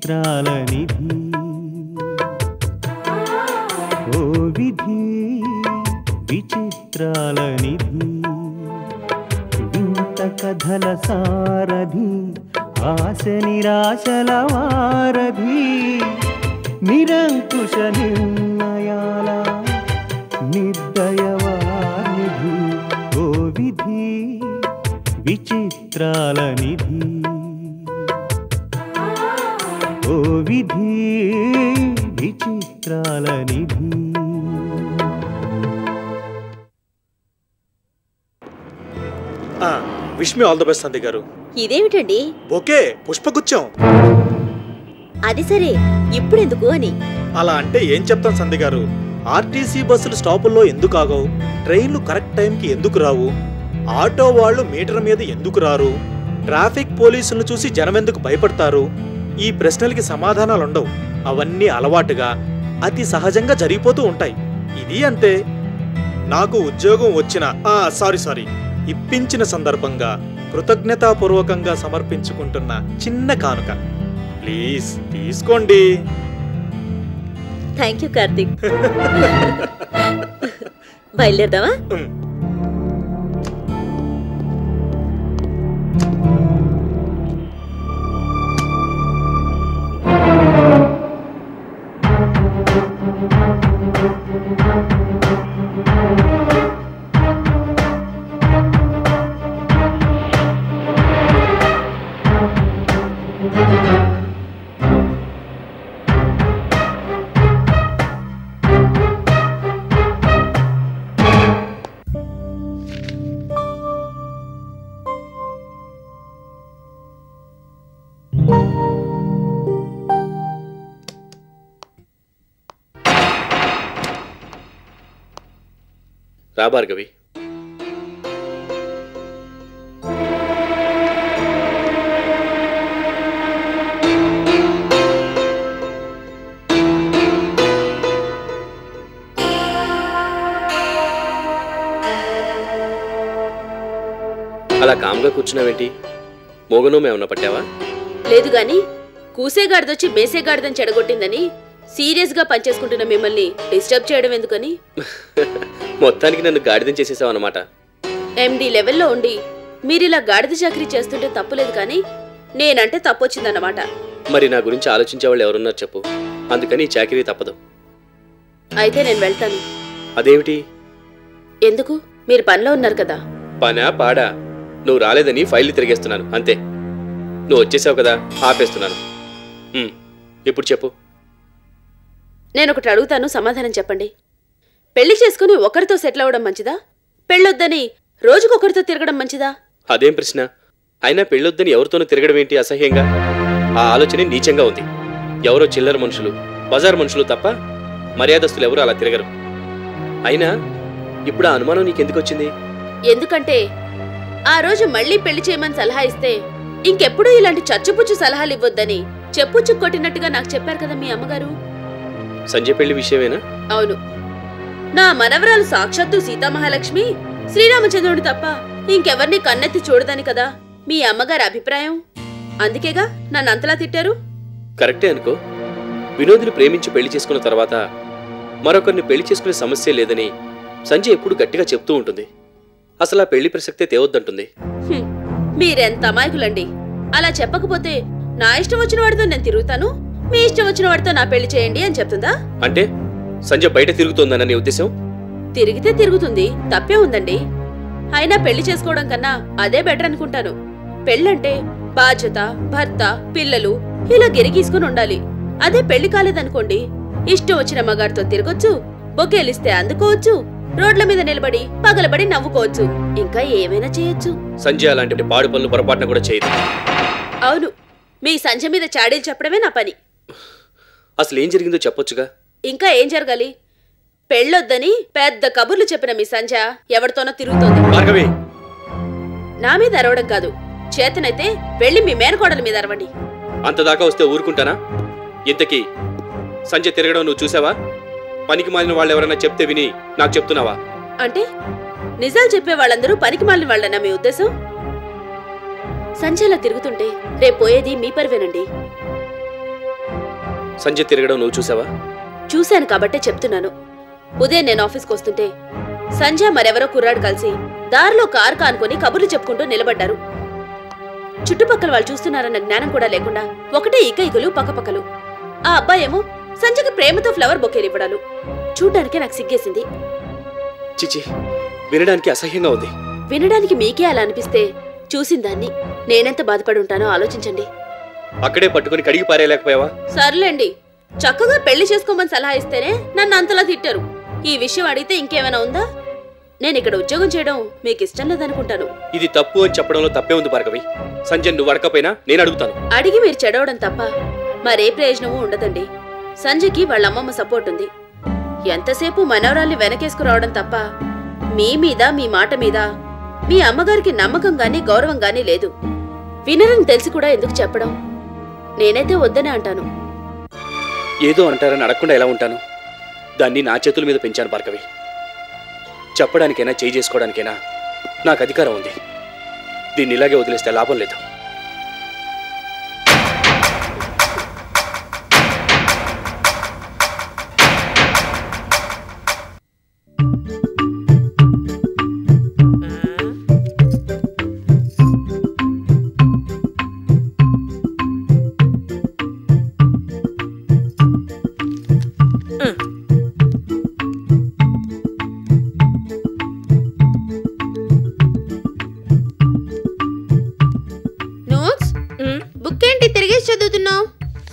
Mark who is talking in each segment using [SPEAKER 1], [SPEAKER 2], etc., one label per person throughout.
[SPEAKER 1] విచిత్రాల నిధి ఓ విధి విచిత్రాల నిధి వింత కథల సారథి ఆశ నిరాశల వారధి నిరంకుశ నిర్ణయాల నిర్దయవానిధి ఓ విధి విచిత్రాల నిధి ఓ విధి విచిత్రాల నిధి.
[SPEAKER 2] Wish me all the best Sandhya గారు.
[SPEAKER 3] ఇదేమిటండి?
[SPEAKER 2] ఓకే, పుష్పగుచ్చం.
[SPEAKER 3] అది సరే, ఇప్పుడెందుకు అని.
[SPEAKER 2] అలా అంటే ఏం చెప్తాం సంధ్య గారు? ఆర్టీసీ బస్సులు స్టాపుల్లో ఎందుకు ఆగవు? ట్రైన్లు కరెక్ట్ టైంకి ఎందుకు రావు? ఆటో వాళ్ళు మీటర్ మీద ఎందుకు రారు? ట్రాఫిక్ పోలీసులను చూసి జనం ఎందుకు భయపడతారు? ఈ ప్రశ్నలకి సమాధానాలుండవు. అవన్నీ అలవాటుగా అతి సహజంగా జరిగిపోతూ ఉంటాయి. ఇది అంతే. నాకు ఉద్యోగం వచ్చిన సారీ ఇప్పించిన సందర్భంగా కృతజ్ఞతాపూర్వకంగా సమర్పించుకుంటున్న చిన్న కానుక. ప్లీజ్ తీసుకోండి.
[SPEAKER 3] Thank you Karthik. బయలుదేరదామా?
[SPEAKER 4] రా భార్గవి. అలా కామ్గా కూర్చున్నావేంటి? మోగనోం ఏమన్నా పట్టావా?
[SPEAKER 3] లేదు గాని కూసేగాడిదొచ్చి మేసేగాడిదని చెడగొట్టిందని సీరియస్ గా పనిచేసుకుంటున్న మిమ్మల్ని డిస్టర్బ్ చేయడం ఎందుకని.
[SPEAKER 4] మొత్తానికి నన్ను గాడిదం చేసేసావు అన్నమాట.
[SPEAKER 3] ఎండి లెవెల్లో ఉండి మీరిలా గాడిద చాకరీ చేస్తుంటే తప్పులేదు కానీ నేనంటే తప్పొచ్చిందన్నమాట.
[SPEAKER 4] మరి నా గురించి ఆలోచించేవాళ్ళు ఎవరున్నారు చెప్పు. అందుకని ఈ చాకరీ తప్పదు.
[SPEAKER 3] అయితే నేను వెళ్తాను.
[SPEAKER 4] అదేమిటి?
[SPEAKER 3] ఎందుకు? మీరు పనిలో ఉన్నారు కదా.
[SPEAKER 4] పనా పాడా? నువ్వు రాలేదని ఫైల్ తిరిగేస్తున్నాను అంతే. నువ్వు వచ్చేసావు కదా, ఆపేస్తున్నాను. ఇప్పుడు చెప్పు.
[SPEAKER 3] నేను ఒకటి అడుగుతాను, సమాధానం చెప్పండి. పెళ్లి చేసుకుని ఒకరితో సెటిల్ అవ్వడం మంచిదా, పెళ్ళొద్దని రోజుకొకరితో తిరగడం మంచిదా?
[SPEAKER 4] అదేం ప్రశ్న? అయినా పెళ్ళొద్దని ఎవరితోనూ తిరగడం ఏంటి అసహ్యంగా? ఆ ఆలోచనే నీచంగా ఉంది. ఎవరో చిల్లర మనుషులు, బజార్ మనుషులు తప్ప మర్యాదస్తులు ఎవరు అలా తిరగరు. అయినా ఇప్పుడు ఆ అనుమానం నీకెందుకు వచ్చింది?
[SPEAKER 3] ఎందుకంటే ఆ రోజు మళ్లీ పెళ్లి చేయమని సలహా ఇస్తే ఇంకెప్పుడూ ఇలాంటి చచ్చుపుచ్చు సలహాలు ఇవ్వొద్దని చెప్పుచ్చు కొట్టినట్టుగా నాకు చెప్పారు కదా మీ అమ్మగారు.
[SPEAKER 4] సంజయ్ పెళ్లి విషయమేనా?
[SPEAKER 3] అవును. నా మనవరాలు సాక్షాత్తు సీతామహాలక్ష్మి శ్రీరామచంద్రుడు తప్ప ఇంకెవర్ని కన్నెత్తి చూడదని కదా మీ అమ్మగారి అభిప్రాయం. అందుకేగా నన్ను అంతలా తిట్టారు.
[SPEAKER 4] కరెక్టే అనుకో. వినోద్ని ప్రేమించి పెళ్లి చేసుకున్న తర్వాత మరొకరిని పెళ్లి చేసుకునే సమస్య లేదని సంజయ్ ఎప్పుడు గట్టిగా చెప్తూ ఉంటుంది. అసలు ఆ పెళ్లి ప్రసక్తే తేవద్దంటుంది.
[SPEAKER 3] మీరెంత అమాయకులండి. అలా చెప్పకపోతే నా ఇష్టం వచ్చిన వాడితో నేను తిరుగుతాను, మీ ఇష్టం వచ్చిన వాడితో నా పెళ్లి చేయండి అని చెప్తుందా?
[SPEAKER 4] అంటే సంజయ్ బయట తిరుగుతోందన్న నీ ఉద్దేశం?
[SPEAKER 3] తిరిగితే తిరుగుతుంది, తప్పే ఉందండి. అయినా పెళ్లి చేసుకోవడం కన్నా అదే బెటర్ అనుకుంటాను. పెళ్ళంటే బాధ్యత, భర్త, పిల్లలు ఇలా గిరిగీసుకుని ఉండాలి. అదే పెళ్లి కాలేదనుకోండి, ఇష్టం వచ్చిన మగాడితో తిరగొచ్చు, బొకేలిస్తే అందుకోవచ్చు, రోడ్ల మీద నిలబడి పగలబడి నవ్వుకోవచ్చు, ఇంకా ఏమైనా చేయొచ్చు.
[SPEAKER 4] సంజయ్ అలాంటి పాడు పనులు పొరపాటున కూడా చేయదు.
[SPEAKER 3] అవును, మీ సంజయ్ మీద చాడీలు చెప్పడమే నా పని.
[SPEAKER 4] అసలు ఏం జరిగిందో చెప్పొచ్చుగా.
[SPEAKER 3] ఇంకా ఏం జరగాలి? పెళ్ళొద్దని పెద్ద కబుర్లు చెప్పిన మీ సంజయ్ ఎవరితోనో తిరుగుతోంది. నా మీద అరవడం కాదు, చేతనైతే వెళ్ళి మీ మేనకోడల మీద అరవండి.
[SPEAKER 4] అంతదాకా వస్తే ఊరుకుంటానా? ఇంతకీ సంజయ్ తిరగడం నువ్వు చూసావా? పనికి మాలిన వాళ్ళు ఎవరైనా చెప్తే విని నాకు చెప్తున్నావా?
[SPEAKER 3] అంటే నిజాలు చెప్పే వాళ్ళందరూ పనికి మాలిన వాళ్ళనా మీ ఉద్దేశం? సంజయ్లా తిరుగుతుంటే రేపు పోయేది మీ పరివేనండి.
[SPEAKER 4] సంజయ్ తిరగడం నువ్వు చూసావా?
[SPEAKER 3] చూశాను కాబట్టే చెప్తున్నాను. ఉదయం నేను ఆఫీస్కి వస్తుంటే సంజయ్ మరెవరో కుర్రాడు కలిసి దారిలో కారు కానుకొని కబుర్లు చెప్పుకుంటూ నిలబడ్డారు. చుట్టుపక్కల వాళ్ళు చూస్తున్నారన్న జ్ఞానం కూడా లేకుండా ఒకటే ఇకైకలు పక్కపక్కలు. ఆ అబ్బాయేమో సంజయ్కి ప్రేమతో ఫ్లవర్ బొకేలు ఇవ్వడాలు చూడ్డానికే నాకు సిగ్గేసింది.
[SPEAKER 4] చిచి, వినడానికి అసహ్యంగా ఉంది.
[SPEAKER 3] వినడానికి మీకే అలా అనిపిస్తే చూసిన దాన్ని నేనెంత బాధపడి ఉంటానో ఆలోచించండి.
[SPEAKER 4] అక్కడే పట్టుకుని కడిగి పారేయలేకపోయావా?
[SPEAKER 3] సర్లేండి, చక్కగా పెళ్లి చేసుకోమని సలహా ఇస్తేనే నన్ను అంతలా తిట్టారు. ఈ విషయం అడిగితే ఇంకేమైనా ఉందా? నేను ఇక్కడ ఉద్యోగం చేయడం మీకు ఇష్టం లేదనుకుంటాను.
[SPEAKER 4] ఇది తప్పు అని చెప్పడంలో తప్పే ఉంది భార్గవి. సంజయ్ నువ్వు అడగకపోయినా నేను అడుగుతాను.
[SPEAKER 3] అడిగి మీరు చెడవడం తప్ప మరే ప్రయోజనమూ ఉండదండి. సంజయ్కి వాళ్ళ అమ్మమ్మ సపోర్ట్ ఉంది. ఎంతసేపు మనవరాల్ని వెనకేసుకురావడం తప్ప మీ మీద, మీ మాట మీద మీ అమ్మగారికి నమ్మకం గానీ గౌరవం గానీ లేదు. వినరని తెలిసి కూడా ఎందుకు చెప్పడం? నేనైతే వద్దనే అంటాను.
[SPEAKER 4] ఏదో అంటారని అడగకుండా ఎలా ఉంటాను? దాన్ని నా చేతుల మీద పెంచాను భార్గవి. చెప్పడానికైనా చేయి చేసుకోవడానికైనా నాకు అధికారం ఉంది. దీన్ని ఇలాగే వదిలేస్తే లాభం లేదు.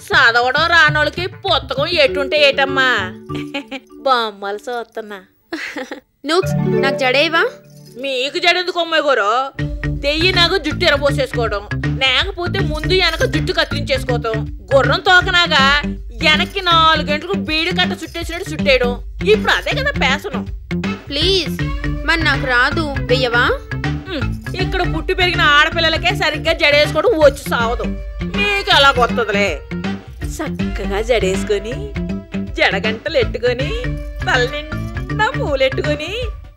[SPEAKER 5] చదవడం రానోళ్ళకి పుస్తకం ఎటుంటే ఏటమ్మా బొమ్మలు చూస్తున్నా.
[SPEAKER 6] నాకు జడేవా?
[SPEAKER 5] మీకు జడెందుకు అమ్మాయి గారు? తెయ్యి నాకు జుట్టు ఎరబోసేసుకోవడం, లేకపోతే ముందు వెనక జుట్టు కత్తిరించేసుకోవడం, గుర్రం తోకనాగా వెనక్కి 4 గంటలకు బీడి కట్ట చుట్టేసినట్టు చుట్టేయడం. ఇప్పుడు అదే కదా పేసనం.
[SPEAKER 6] ప్లీజ్, మరి నాకు రాదు, వెయ్యవా?
[SPEAKER 5] ఇక్కడ పుట్టి పెరిగిన ఆడపిల్లలకే సరిగ్గా జడేసుకోవడం వచ్చి సావదు. మీకు ఎలా కొత్తదిలే. చక్కగా జడేసుకొని జడగంటలు ఎట్టుకొని తల నిండా పూలెట్టుకొని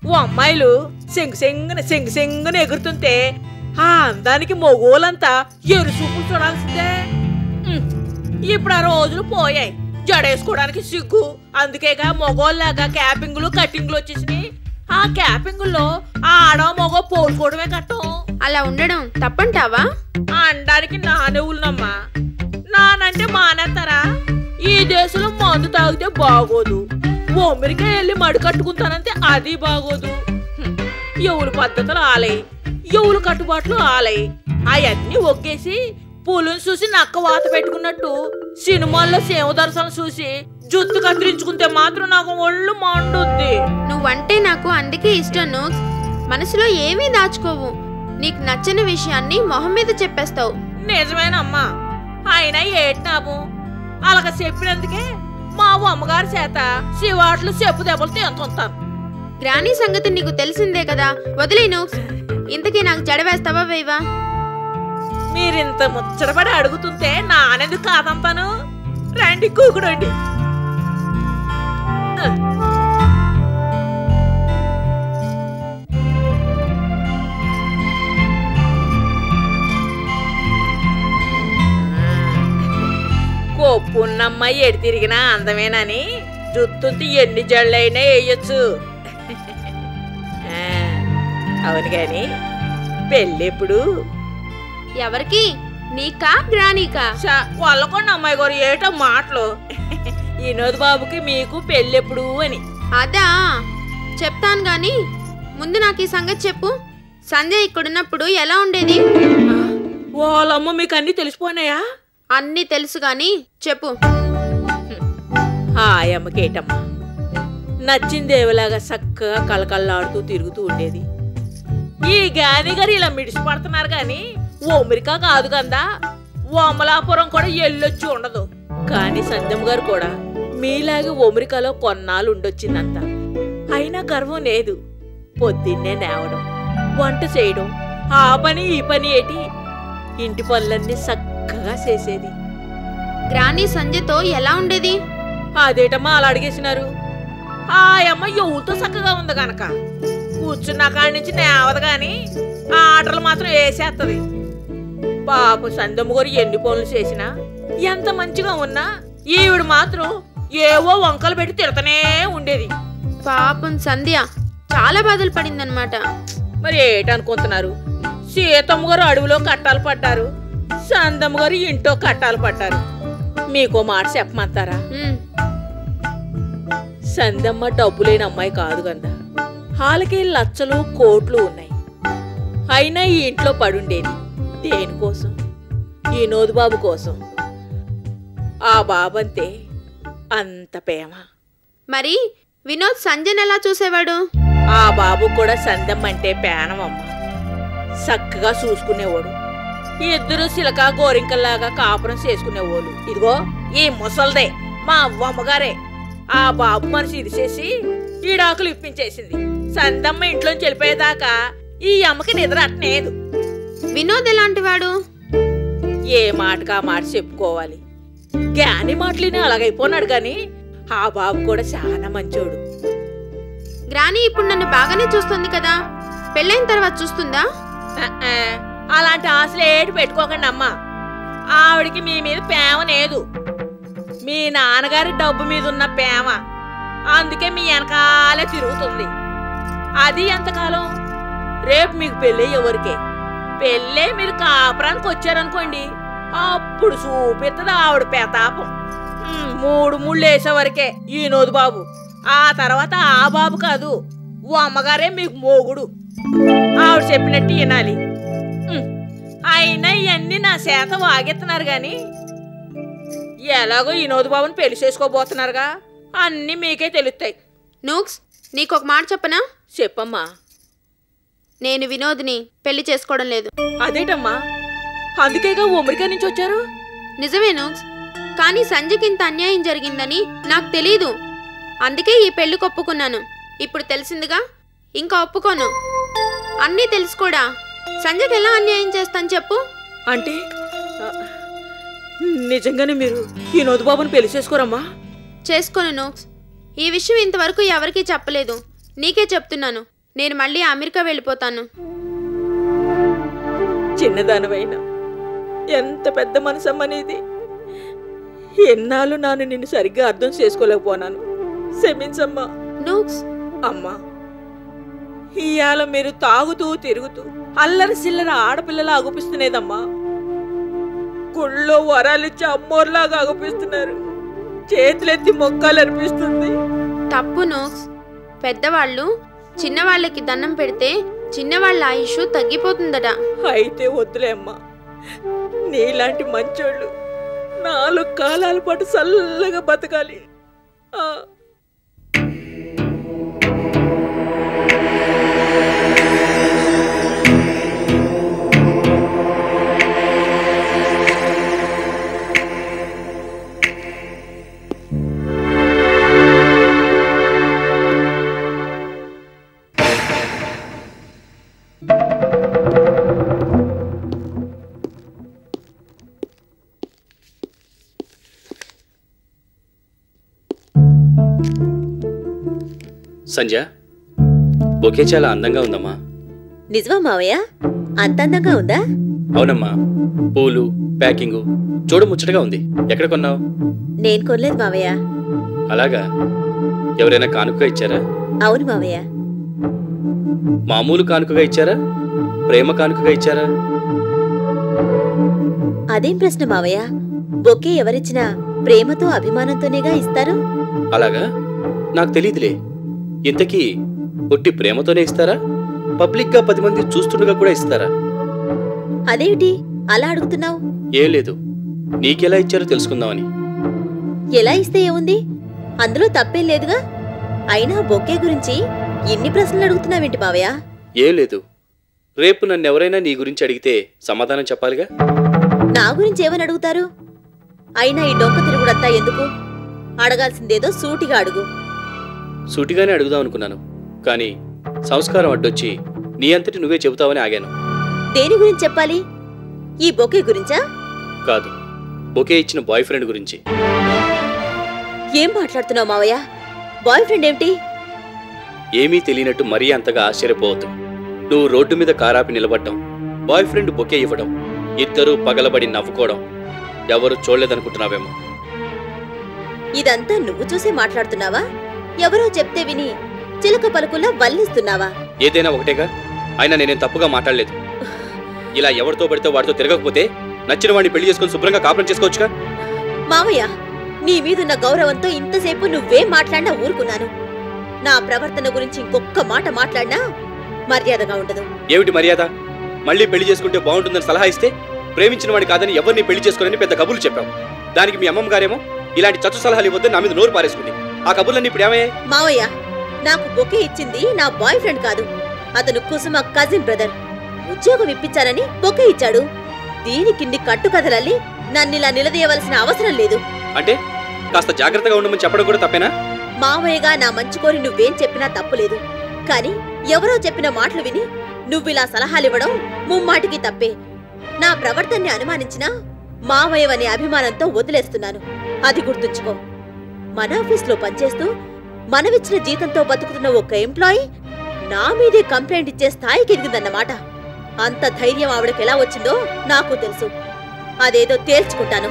[SPEAKER 5] ఓ అమ్మాయిలు సెంగున ఎగురుతుంటే ఆ అందానికి మొగోలంతా ఎరుసూపులు చూడాల్సిందే. ఇప్పుడు ఆ రోజులు పోయాయి. జడేసుకోవడానికి సిగ్గు. అందుకేగా మొగోల్లాగా క్యాపింగ్లు కట్టింగ్లు వచ్చేసినాయి. ఆ క్యాపింగుల్లో ఆడ మొగో పోల్చుకోవడమే కట్టం.
[SPEAKER 6] అలా ఉండడం తప్పంటావా?
[SPEAKER 5] అనడానికి నానెవులనమ్మా. నానంటే మానేస్తారా? ఈ దేశంలో మందు తాగితే బాగోదు, అమెరికా వెళ్ళి మడి కట్టుకుంటానంటే అది బాగోదు. ఎవరు పద్ధతులు ఆలయి, ఎవరు కట్టుబాట్లు ఆలయి. అవన్నీ ఒగ్గేసి పూలను చూసి నక్క వాత పెట్టుకున్నట్టు సినిమాల్లో సేవ దర్శనం చూసి జుత్తు కత్తిరించుకుంటే మాత్రం నాకు ఒళ్ళు మండుద్ది.
[SPEAKER 6] నువ్వంటే నాకు అందుకే ఇష్టం. నోక్స్, మనసులో ఏమీ దాచుకోవు. నీకు నచ్చని విషయాన్ని మొహం మీద చెప్పేస్తావు.
[SPEAKER 5] నిజమేనమ్మా. అయినా ఏట్నాము అలాగ చెప్పినందుకే మా అమ్మగారి చేత శివాట్లు చెప్పు దెబ్బలు తింటుంటాను.
[SPEAKER 6] గ్రానీ సంగతి నీకు తెలిసిందే కదా, వదిలే. నోక్స్, ఇంతకీ నాకు జడవేస్తావా వేవా?
[SPEAKER 5] మీరింత ముచ్చటపడి అడుగుతుంటే నానెందుకు కాదంతాను? రండి కూకుడండి. కొప్పున్నమ్మాయి ఎడి తిరిగినా అందమేనని జుత్తుంటే ఎన్ని జళ్ళైనా వేయొచ్చు. అవును గాని పెళ్ళెప్పుడు?
[SPEAKER 6] ఎవరికి? నీకా గ్రానీకా?
[SPEAKER 5] వాళ్ళకుండా అమ్మాయి గారు ఏటో మాటలు. వినోద్ బాబుకి మీకు పెళ్ళెప్పుడు అని.
[SPEAKER 6] అదా చెప్తాను గాని ముందు నాకు ఈ సంగతి చెప్పు. సంజయ్ ఇక్కడున్నప్పుడు ఎలా ఉండేది?
[SPEAKER 5] వాళ్ళమ్మ మీకు అన్ని తెలిసిపోయినాయా?
[SPEAKER 6] అన్నీ తెలుసు గాని చెప్పు.
[SPEAKER 5] హాయమ్మకేటమ్మా, నచ్చిందేవలాగా చక్కగా కళకళలాడుతూ తిరుగుతూ ఉండేది. ఈ గాని గారు ఇలా మిడిసిపడుతున్నారు గాని ఓ అమెరికా కాదు కదా, ఓ అమలాపురం కూడా ఎల్లొచ్చి ఉండదు. కానీ సంజమ్ గారు కూడా మీలాగే అమెరికాలో కొన్నాళ్ళు ఉండొచ్చిందంత. అయినా గర్వం లేదు. పొద్దున్నే లేవడం, వంట చేయడం, ఆ పని ఈ పని ఏటి, ఇంటి పనులన్నీ చక్కగా చేసేది.
[SPEAKER 6] గ్రానీ సంజయ్తో ఎలా ఉండేది?
[SPEAKER 5] అదేటమ్మా అలా అడిగేసినారు? ఆ అమ్మ ఎవరితో చక్కగా ఉంది గనక కూర్చున్న కాడి నుంచి నేవదు గాని ఆ ఆటలు మాత్రం వేసేస్తుంది. పాప సందమ్మ గారు ఎన్ని పనులు చేసినా, ఎంత మంచిగా ఉన్నా ఈవిడ మాత్రం ఏవో వంకలు పెట్టి తిడతనే ఉండేది.
[SPEAKER 6] పాపం సంధ్య చాలా బాధలు పడిందనమాట.
[SPEAKER 5] మరి ఏటనుకుంటున్నారు? సీతమ్మ గారు అడవిలో కట్టాలు పడ్డారు, సందమ్మ గారు ఇంట్లో కట్టాలు పడ్డారు. మీకో మాట చెప్పమంటారా? సందమ్మ డబ్బు లేని అమ్మాయి కాదు కదా, వాళ్ళకి లచ్చలు కోట్లు ఉన్నాయి. అయినా ఈ ఇంట్లో పడుండేది దేనికోసం? ఈ నోదుబాబు కోసం. ఆ బాబంతే అంత ప్రేమ.
[SPEAKER 6] మరి వినోద్ సంజయ్ ఎలా చూసేవాడు?
[SPEAKER 5] ఆ బాబు కూడా సందమ్మ అంటే పేనమమ్మ. చక్కగా చూసుకునేవాడు. ఇద్దరు సిలక గోరింకల్లాగా కాపురం చేసుకునేవాళ్ళు. ఇదిగో ఈ ముసల్దే మా అవ్వమ్మగారే ఆ బాబు మనసు ఇరిచేసి ఈడాకులు ఇప్పించేసింది. సందమ్మ ఇంట్లోంచి వెళ్ళిపోయేదాకా ఈ అమ్మకి నిద్ర అట్టలేదు.
[SPEAKER 6] వినోద్ ఎలాంటి వాడు?
[SPEAKER 5] ఏ మాటకా మాట చెప్పుకోవాలి. జ్ఞాని మాటలిని అలాగైపోనాడు గాని ఆ బాబు కూడా చాలా మంచోడు.
[SPEAKER 6] గ్రాని ఇప్పుడు నన్ను బాగానే చూస్తుంది కదా, పెళ్ళైన తర్వాత చూస్తుందా?
[SPEAKER 5] అలాంటి ఆశలు ఏటి పెట్టుకోకండి అమ్మా. ఆవిడికి మీ మీద ప్రేమ లేదు. మీ నాన్నగారి డబ్బు మీద ఉన్న ప్రేమ, అందుకే మీ వెనకాలే తిరుగుతుంది. అది ఎంతకాలం? రేపు మీకు పెళ్ళి ఎవరికే? పెళ్ళే మీరు కాపురానికి వచ్చారనుకోండి, అప్పుడు చూపిస్తుంది ఆవిడ పెతాపం. 3 ముళ్ళు వేసేవరకే ఈ నోదు బాబు. ఆ తర్వాత ఆ బాబు కాదు, ఓ అమ్మగారే మీకు మోగుడు. ఆవిడ చెప్పినట్టు వినాలి. అయినా ఇవన్నీ నా చేత వాగెత్తున్నారు గాని ఎలాగో ఈ నోదు బాబుని పెళ్లి చేసుకోబోతున్నారుగా, అన్నీ మీకే తెలుస్తాయి.
[SPEAKER 6] నూక్స్, నీకొక మాట చెప్పనా?
[SPEAKER 5] చెప్పమ్మా.
[SPEAKER 6] నేను వినోద్ని పెళ్లి చేసుకోవడం లేదు.
[SPEAKER 5] అదేటమ్మా? అందుకేగా అమెరికా నుంచి వచ్చారు.
[SPEAKER 6] నిజమే నూక్స్, కానీ సంజయ్కి ఇంత అన్యాయం జరిగిందని నాకు తెలీదు. అందుకే ఈ పెళ్లికి ఒప్పుకున్నాను. ఇప్పుడు తెలిసిందిగా, ఇంకా ఒప్పుకోను. అన్నీ తెలుసుకోడా సంజయ్కి ఎలా అన్యాయం చేస్తాను చెప్పు?
[SPEAKER 5] అంటే నిజంగానే మీరు ఈ నోదు బాబుని పెళ్లి చేసుకోరమ్మా?
[SPEAKER 6] చేసుకోను నూక్స్. ఈ విషయం ఇంతవరకు ఎవరికీ చెప్పలేదు. నీకే చెప్తున్నాను. నేను మళ్ళీ అమెరికా వెళ్ళిపోతాను.
[SPEAKER 5] చిన్నదానివైనా ఎంత పెద్ద మనసమ్మనేది. ఎన్నాళ్ళు నాను నిన్ను సరిగ్గా అర్థం చేసుకోలేకపోనాను. క్షమించమ్మా.
[SPEAKER 6] నూక్స్,
[SPEAKER 5] అమ్మా, ఇవాళ మీరు తాగుతూ తిరుగుతూ అల్లరి సిల్లర ఆడపిల్లలా అగుపిస్తున్నదమ్మా. గుళ్ళో వరాలిచ్చి అమ్మోర్లాగా అగుపిస్తున్నారు. చేతులెత్తి మొక్కాలు అనిపిస్తుంది.
[SPEAKER 6] తప్పు నూక్స్. పెద్దవాళ్ళు చిన్నవాళ్ళకి దండం పెడితే చిన్నవాళ్ళ ఆయుష్ తగ్గిపోతుందట.
[SPEAKER 5] అయితే వద్దులే అమ్మా. నీలాంటి మంచోళ్ళు 4 కాలాల పాటు చల్లగా బతకాలి.
[SPEAKER 4] సంజయ్, బొకే చాలా అందంగా ఉందమ్మా.
[SPEAKER 3] నిజమా మావయ్య? అంత అందంగా ఉందా?
[SPEAKER 4] అవునమ్మా, పూలు ప్యాకింగ్ చూడముచ్చటగా ఉంది. ఎక్కడ కొన్నావు?
[SPEAKER 3] నేను కొనలేదు మావయ్య.
[SPEAKER 4] అలాగా? ఎవరైనా కానుకగా ఇచ్చారా?
[SPEAKER 3] అవును మావయ్య.
[SPEAKER 4] మామూలు కానుకగా ఇచ్చారా, ప్రేమ కానుకగా ఇచ్చారా?
[SPEAKER 3] అదేం ప్రశ్న మావయ్య? బొకే ఎవరిచ్చినా ప్రేమతో అభిమానంతోనేగా ఇస్తారు.
[SPEAKER 4] అలాగా? నాకు తెలీదులే. ఇంతకీ ఒట్టి ప్రేమతోనే ఇస్తారా, పబ్లిక్ గా 10 మంది చూస్తుండగా కూడా ఇస్తారా?
[SPEAKER 3] అదేమిటి అలా అడుగుతున్నావు?
[SPEAKER 4] ఏం లేదు, నీకెలా ఇచ్చారో తెలుసుకుందామని.
[SPEAKER 3] ఎలా ఇస్తే ఏముంది, అందులో తప్పేం లేదుగా. అయినా బొకే గురించి ఇన్ని ప్రశ్నలు అడుగుతున్నావేంటి మావయ్య?
[SPEAKER 4] ఏం లేదు, రేపు నన్నెవరైనా నీ గురించి అడిగితే సమాధానం చెప్పాలిగా.
[SPEAKER 3] నా గురించి ఏమని అడుగుతారు? అయినా ఈ డొంక తిరుగుడంతా ఎందుకు? అడగాల్సిందేదో సూటిగా అడుగు.
[SPEAKER 4] సూటిగానే అడుగుదాం అనుకున్నాను, కానీ సంస్కారం అడ్డొచ్చి నీ అంతటి నువ్వే చెబుతావని ఆగాను.
[SPEAKER 3] దేని గురించి చెప్పాలి? ఈ బొకే గురించా?
[SPEAKER 4] కాదు, బొకే ఇచ్చిన బాయ్ ఫ్రెండ్ గురించి.
[SPEAKER 3] ఏం మాట్లాడుతున్నావు మావయ్య? బాయ్ ఫ్రెండ్ ఏమిటి?
[SPEAKER 4] ఏమీ తెలియనట్టు మరీ అంతగా ఆశ్చర్యపోవద్దు. నువ్వు రోడ్డు మీద కారాపి నిలబడ్డం, బాయ్ ఫ్రెండ్ బొకే ఇవ్వడం, ఇద్దరూ పగలబడి నవ్వుకోవడం ఎవరు చూడలేదనుకుంటున్నావేమో.
[SPEAKER 7] ఇదంతా నువ్వు చూసి మాట్లాడుతున్నావా? ఎవరో చెప్తే విని చిలక పలుకుల్లా వల్లిస్తున్నావా?
[SPEAKER 4] ఏదైనా ఒకటేగా. అయినా నేనేం తప్పుగా మాట్లాడలేదు. ఇలా ఎవరితో పడితే వాడితో తిరగకపోతే నచ్చిన వాడిని పెళ్లి చేసుకుని శుభ్రంగా కాపురం చేసుకోవచ్చుగా.
[SPEAKER 7] మావయ్య, నీ మీదున్న గౌరవంతో ఇంతసేపు నువ్వేం మాట్లాడినా ఊరుకున్నాను. నా ప్రవర్తన గురించి ఇంకొక్క మాట మాట్లాడినా మర్యాదగా ఉండదు.
[SPEAKER 4] ఏమిటి మర్యాద? మళ్ళీ పెళ్లి చేసుకుంటే బాగుంటుందని సలహా ఇస్తే ప్రేమించిన వాడి కాదని ఎవరిని పెళ్లి చేసుకోనని పెద్ద కబుర్లు చెప్పావు. దానికి మీ అమ్మమ్మ గారేమో ఇలాంటి చచ్చు సలహాలు ఇవ్వద్దని నా మీద నోరు పారేసుకుంది. ఆ కబుర్లన్నీ ఇప్పుడు ఏమయ్యాయి?
[SPEAKER 7] మావయ్య, నాకు బొకే ఇచ్చింది నా బాయ్ ఫ్రెండ్ కాదు, అతను కుసుమ కజిన్ బ్రదర్. ఉద్యోగం ఇప్పించాలని బొకే ఇచ్చాడు. దీనికిన్ని కట్టుకథలల్లి నన్నిలా నిలదీయవలసిన అవసరం లేదు.
[SPEAKER 4] అంటే కాస్త జాగ్రత్తగా ఉండమని చెప్పడం కూడా తప్పేనా?
[SPEAKER 7] మావయ్యగా నా మంచి కోరి నువ్వేం చెప్పినా తప్పులేదు. కాని ఎవరో చెప్పిన మాటలు విని నువ్విలా సలహాలివ్వడం ముమ్మాటికి తప్పే. నా ప్రవర్తనని అనుమానించినా మావయ్యవనే అభిమానంతో వదిలేస్తున్నాను. అది గుర్తుంచుకో. మన ఆఫీస్లో పనిచేస్తూ మనమిచ్చిన జీతంతో బతుకుతున్న ఒక ఎంప్లాయీ నా మీదే కంప్లైంట్ ఇచ్చే స్థాయికి ఎదిగిందన్నమాట. అంత ధైర్యం ఆవిడకెలా వచ్చిందో నాకు తెలుసు. అదేదో తేల్చుకుంటాను.